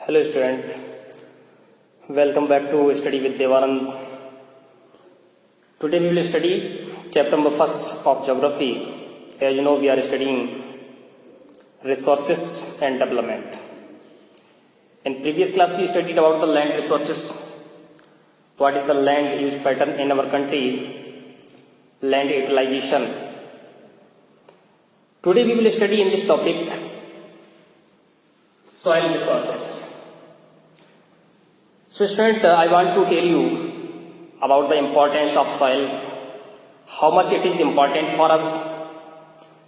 Hello students, welcome back to Study with Devanand. Today we will study chapter number 1 of Geography. As you know, we are studying resources and development. In previous class we studied about the land resources. What is the land use pattern in our country? Land utilization. Today we will study in this topic soil resources. So student, I want to tell you about the importance of soil, how much it is important for us.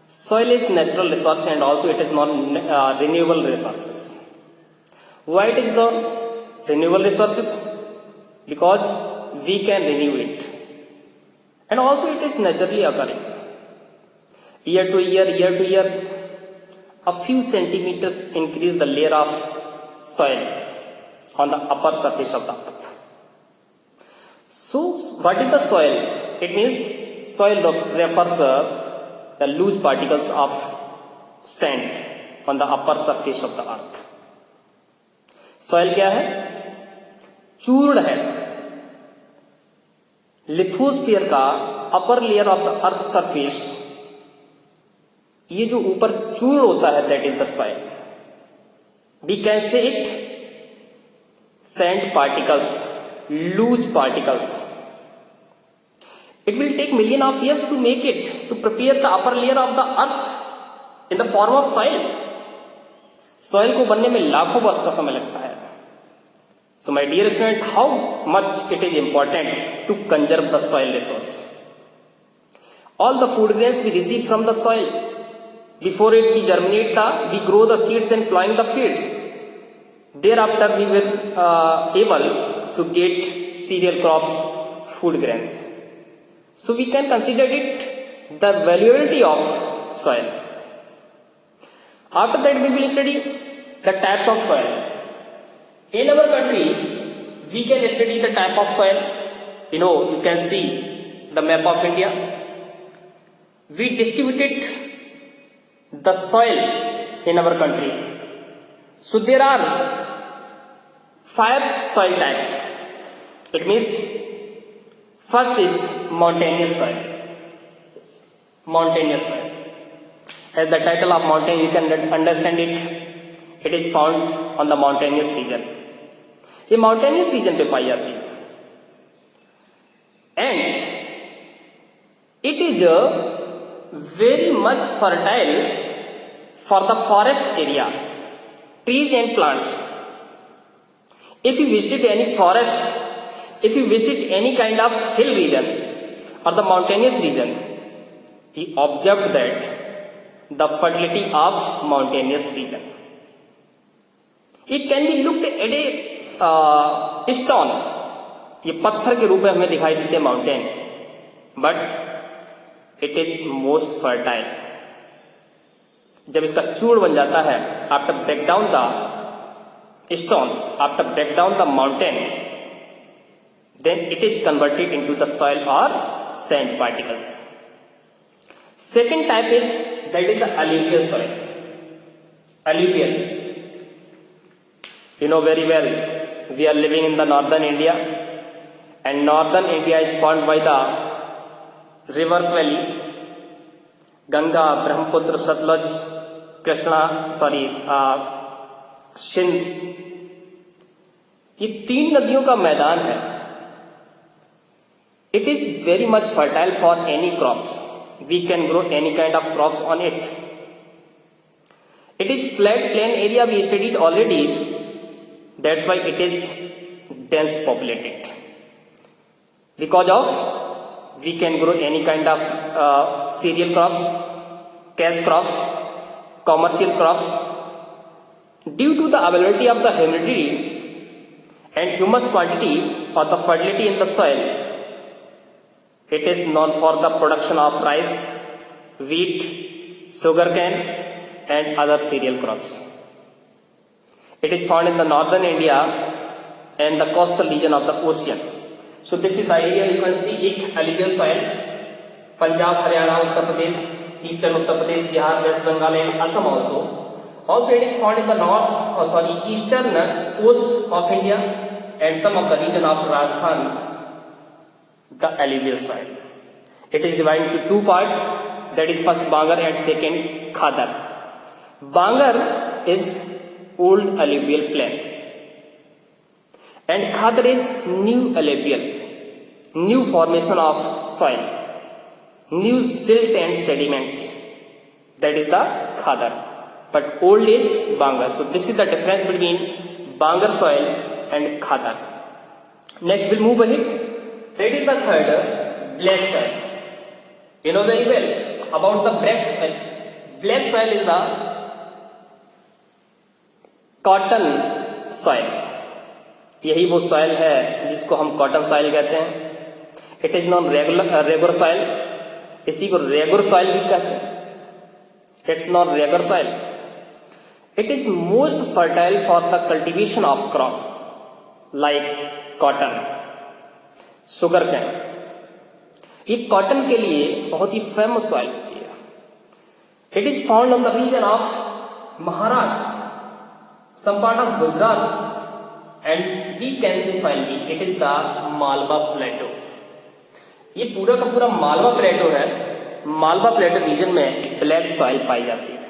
Soil is natural resource and also it is non-renewable resources. Why it is the renewable resources? Because we can renew it. And also it is naturally occurring. Year to year, a few centimeters increase the layer of soil on the upper surface of the earth. So, what is the soil? It means soil refers the loose particles of sand on the upper surface of the earth. Soil क्या है? चूर्ण है. Lithosphere का upper layer of the earth surface, ये जो ऊपर चूर्ण होता है, that is the soil. We can say it sand particles, loose particles. It will take million of years to make it, to prepare the upper layer of the earth in the form of soil. Soil को बनने में लाखों वर्ष का समय लगता है. So my dear student, how much it is important to conserve the soil resource. All the food grains we receive from the soil. Before it we germinate we grow the seeds and plant the fields. Thereafter we were able to get cereal crops, food grains. So we can consider it the valuability of soil. After that we will study the types of soil. In our country we can study the type of soil. You can see the map of India. We distributed the soil in our country. So there are 5 soil types. It means first is mountainous soil. Mountainous soil. As the title of mountain you can understand it. It is found on the mountainous region. ये mountainous region पे पाई जाती है. And it is very much fertile for the forest area. Trees and plants. If you visit any forest, if you visit any kind of hill region or the mountainous region, you observed that the fertility of mountainous region. It can be looked at a stone. ये पत्थर के रूप में हमें दिखाई देते हैं mountain, but it is most fertile. जब इसका चूर्ण बन जाता है, after break down the stone, after break down the mountain, then it is converted into the soil or sand particles. Second type is that is the alluvial soil. Alluvial. You know very well, we are living in the northern India, and northern India is formed by the rivers valley, Ganga, Brahmaputra, Satluj, Krishna, Sindh. ये 3 नदियों का मैदान है. It is very much fertile for any crops. We can grow any kind of crops on it. It is flat plain area. We studied already. That's why it is dense populated. Because of we can grow any kind of cereal crops, cash crops, commercial crops. Due to the availability of the humidity and humus quantity or the fertility in the soil, it is known for the production of rice, wheat, sugarcane and other cereal crops. It is found in the northern India and the coastal region of the ocean. So this is the area you can see it, alluvial soil. Punjab, Haryana, Uttar Pradesh, Eastern Uttar Pradesh, Bihar, West Bengal and Assam also. Also it is found in the eastern coast of India and some of the region of Rajasthan, the alluvial soil. It is divided into two parts, that is first Bangar and second Khadar. Bangar is old alluvial plain and Khadar is new alluvial, new formation of soil, new silt and sediments, that is the Khadar, but old is Bangar. So this is the difference between Bangar soil and Khadar. Next we'll move ahead. That is the third, black soil. You know very well about the black soil. Black soil is the cotton soil. यही वो soil है जिसको हम cotton soil कहते हैं. It is non regular soil, इसी को regular soil भी कहते हैं. It's non regular soil. It is most fertile for the cultivation of crop like cotton, sugar cane. ये कॉटन के लिए बहुत ही फेमस सॉइल होती है. It is found on the region of Maharashtra, some part of Gujarat, and we can say finally it is the Malwa Plateau. ये पूरा का पूरा मालवा प्लेटो है. मालवा प्लेटो रीजन में ब्लैक सॉइल पाई जाती है.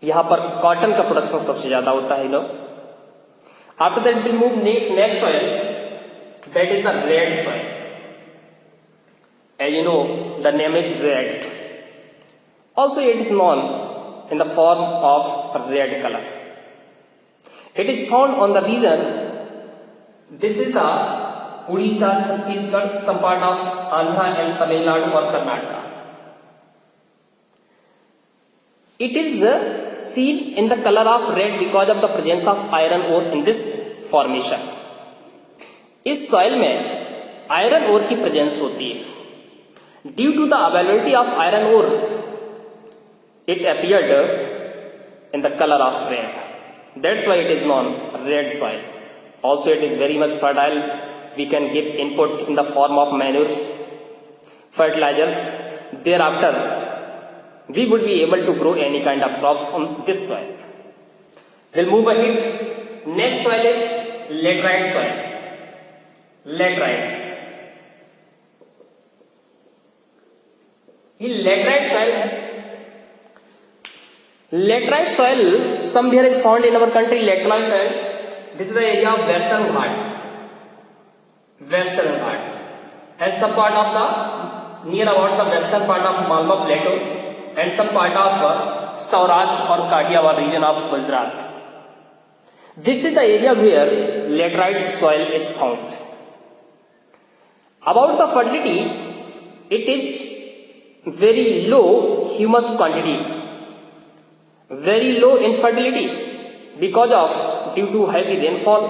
यहां पर कॉटन का प्रोडक्शन सबसे ज्यादा होता है. लोग after that will move next soil, that is the red soil. As you know the name is red. Also it is non in the form of red color. It is found on the region, this is the Odisha, Chhattisgarh, some part of Andhra and Tamil Nadu or Karnataka. It is seen in the color of red because of the presence of iron ore in this formation. इस soil में iron ore की presence होती है. Due to the availability of iron ore, it appeared in the color of red. That's why it is known red soil. Also it is very much fertile. We can give input in the form of manures, fertilizers. Thereafter we would be able to grow any kind of crops on this soil. We'll move ahead. Next soil is laterite soil. Laterite. ये laterite soil है. Laterite soil somewhere is found in our country. Laterite soil, this is the area of Western Ghat, and some part of the near about the western part of Malwa Plateau and some part of Saurashtra or Kathiawar region of Gujarat. This is the area where laterite soil is found. About the fertility, it is very low humus quantity, very low in fertility because of due to heavy rainfall.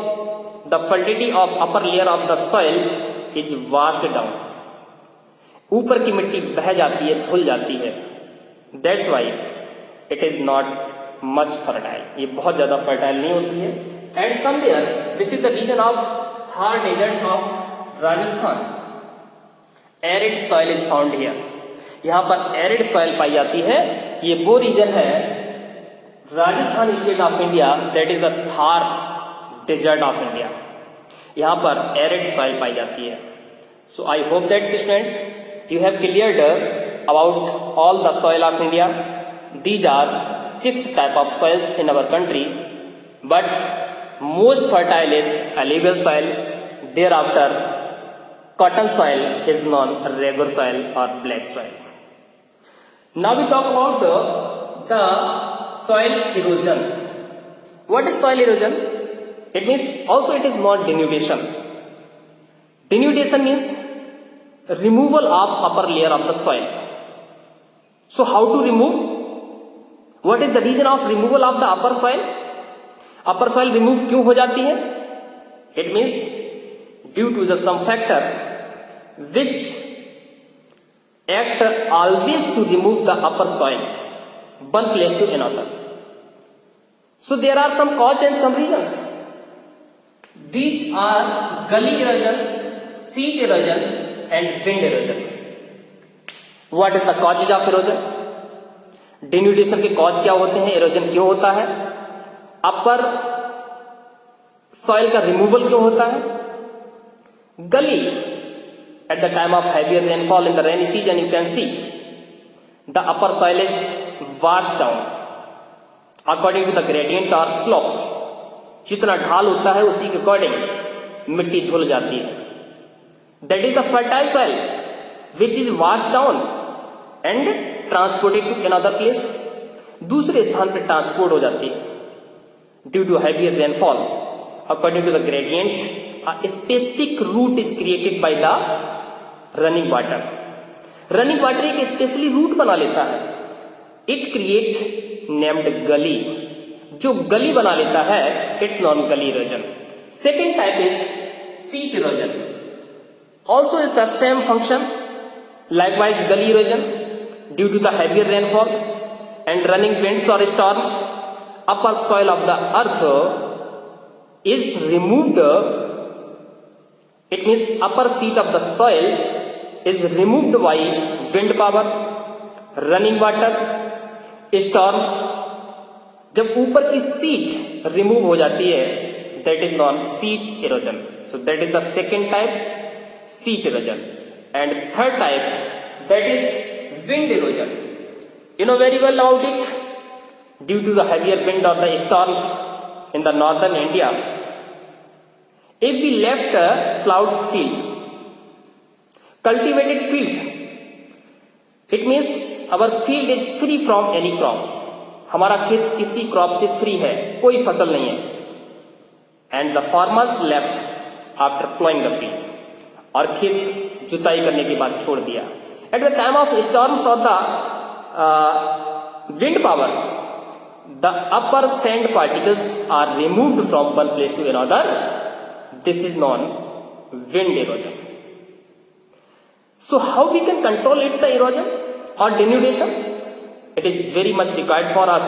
The fertility of upper layer of the soil is washed down. ऊपर की मिट्टी बह जाती है, धुल जाती है. That's why it is not much fertile. ये बहुत ज्यादा फर्टाइल नहीं होती है. And somewhere this is the region of Thar desert of Rajasthan. Arid soil is found here. यहाँ पर एरिड सॉइल पाई जाती है. ये वो रीजन है Rajasthan state of India, that is the Thar desert of India. यहां पर एरिड सॉइल पाई जाती है. So I hope that student you have cleared about all the soil of India. These are 6 type of soils in our country, but most fertile is alluvial soil. Thereafter cotton soil is known regular soil or black soil. Now we talk about the soil erosion. What is soil erosion? It means also it is not denudation. Denudation means removal of upper layer of the soil. So how to remove? What is the reason of removal of the upper soil? Upper soil remove क्यों हो जाती है? It means due to the some factor which act always to remove the upper soil one place to another. So there are some cause and some reasons. These are gully erosion, sheet erosion and wind erosion. What is the causes of erosion? डिन्यूडेशन के cause क्या होते हैं, erosion क्यों होता है, अपर soil का removal क्यों होता है, गली at the time of heavier rainfall in the rainy season you can see the upper soil is washed down according to the gradient or slopes. जितना ढाल होता है उसी के अकॉर्डिंग मिट्टी धुल जाती है. That is the fertile soil which is washed down and transported to another place. दूसरे स्थान पर ट्रांसपोर्ट हो जाती है. Due to heavier rainfall according to the gradient a specific route is created by the running water. Running water एक specially root बना लेता है. It create named gully. जो गली बना लेता है it's known gully erosion. Second type is sheet erosion. Also is the same function. Likewise gully erosion due to the heavier rainfall and running winds or storms. Upper soil of the earth is removed. It means upper sheet of the soil is removed by wind power, running water, storms. जब ऊपर की seat remove हो जाती है that is known sheet erosion. So that is the second type, sheet erosion. And third type, that is wind erosion. You know very well about it. Due to the heavier wind or the storms in the northern India, if we left a plowed field, cultivated field, it means our field is free from any crop. हमारा खेत किसी crop से free है, कोई फसल नहीं है. And the farmers left after ploughing the field, और खेत जुताई करने के बाद छोड़ दिया. At the time of storms और the wind power, the upper sand particles are removed from one place to another. This is known wind erosion. So how we can control it, the erosion or denudation? It is very much required for us,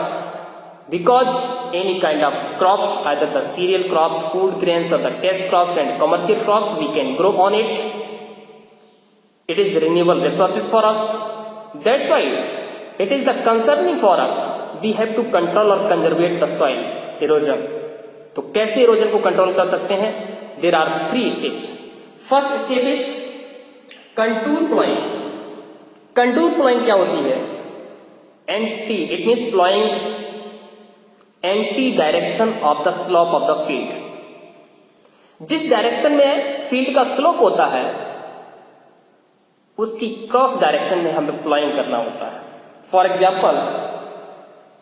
because any kind of crops, either the cereal crops, food grains, or the cash crops and commercial crops, we can grow on it. It is renewable resources for us. That's why it is the concerning for us. We have to control or conserve the soil erosion. तो कैसे erosion को control कर सकते हैं? There are 3 steps. First step is contour plowing. Contour plowing क्या होती है? Anti, it means plowing anti direction of the slope of the field. जिस डायरेक्शन में फील्ड का स्लोप होता है उसकी क्रॉस डायरेक्शन में हमें प्लॉइंग करना होता है. For example,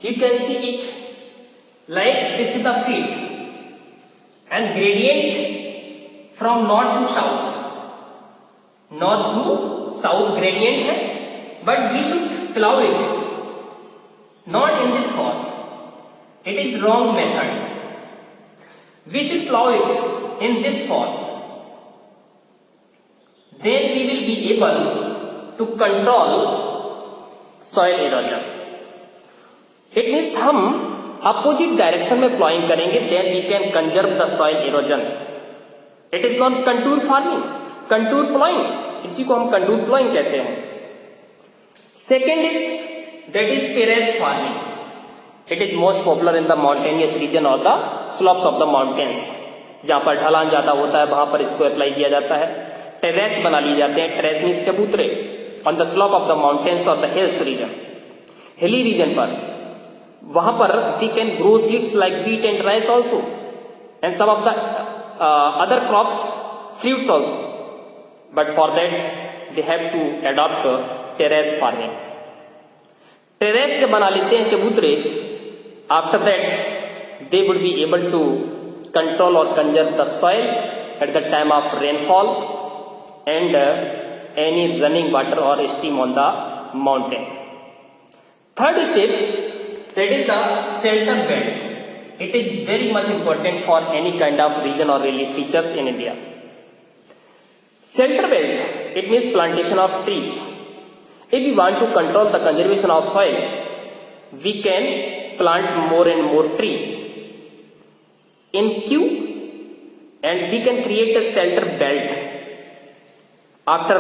you can see it like this is the field and gradient from north to south, north to south gradient है, but we should plow it not in this form. It is wrong method. We should plow it in this form. Then we will be able to control soil erosion. It means हम opposite direction में ploughing करेंगे, then we can conserve the soil erosion. It is not contour farming, contour ploughing, इसी को हम contour ploughing कहते हैं. Second is that is terrace farming. It is most popular in the mountainous region और the slopes of the mountains. जहां पर ढलान ज्यादा होता है वहां पर इसको अप्लाई किया जाता है. टेरेस बना लिए जाते हैं. टेरेस मीन्स चबूतरे on the slope of the mountains और the hills region, hilly region पर. वहां पर we can grow seeds like wheat and rice also and some of the other crops, fruits also. But for that they have to adopt terrace farming. Terrace के बना लेते हैं चबूतरे. After that they would be able to control और conserve the soil at the time of rainfall and any running water और steam on the mountain. Third step, that is the shelter belt. It is very much important for any kind of region or relief features in India. Shelter belt, it means plantation of trees. If we want to control the conservation of soil, we can plant more and more tree in queue, and we can create a shelter belt after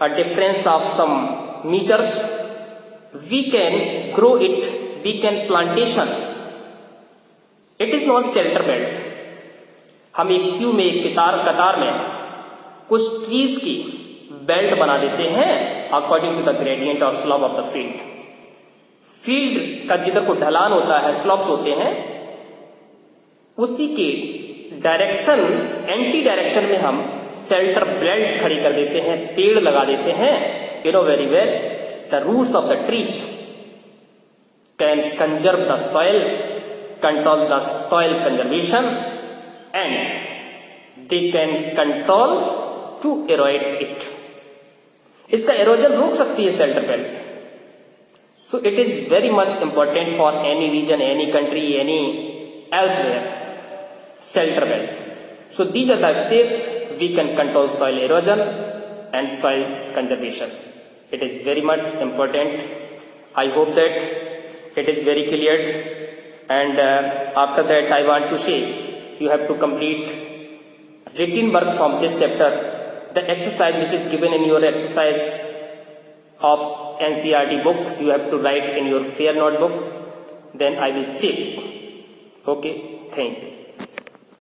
a difference of some meters. we can grow it, we can plantation. It is not shelter belt. हम एक Q में, एक कतार में कुछ trees की belt बना देते हैं अकॉर्डिंग टू द ग्रेडियंट और slope of the field. Field का जिधर को ढलान होता है, स्लोप्स होते हैं, उसी के डायरेक्शन, एंटी डायरेक्शन में हम शेल्टर बेल्ट खड़ी कर देते हैं, पेड़ लगा देते हैं. You know very well, the roots of the trees can conserve the soil, control the soil conservation, and they can control to erode it. इसका एरोजन रोक सकती है shelter belt. So it is very much important for any region, any country, any elsewhere, shelter belt. So these are the steps we can control soil erosion and soil conservation. It is very much important. I hope that it is very clear. And after that I want to say, you have to complete written work from this chapter. The exercise which is given in your exercise of NCERT book, you have to write in your fair notebook. Then I will check. Okay, thank you.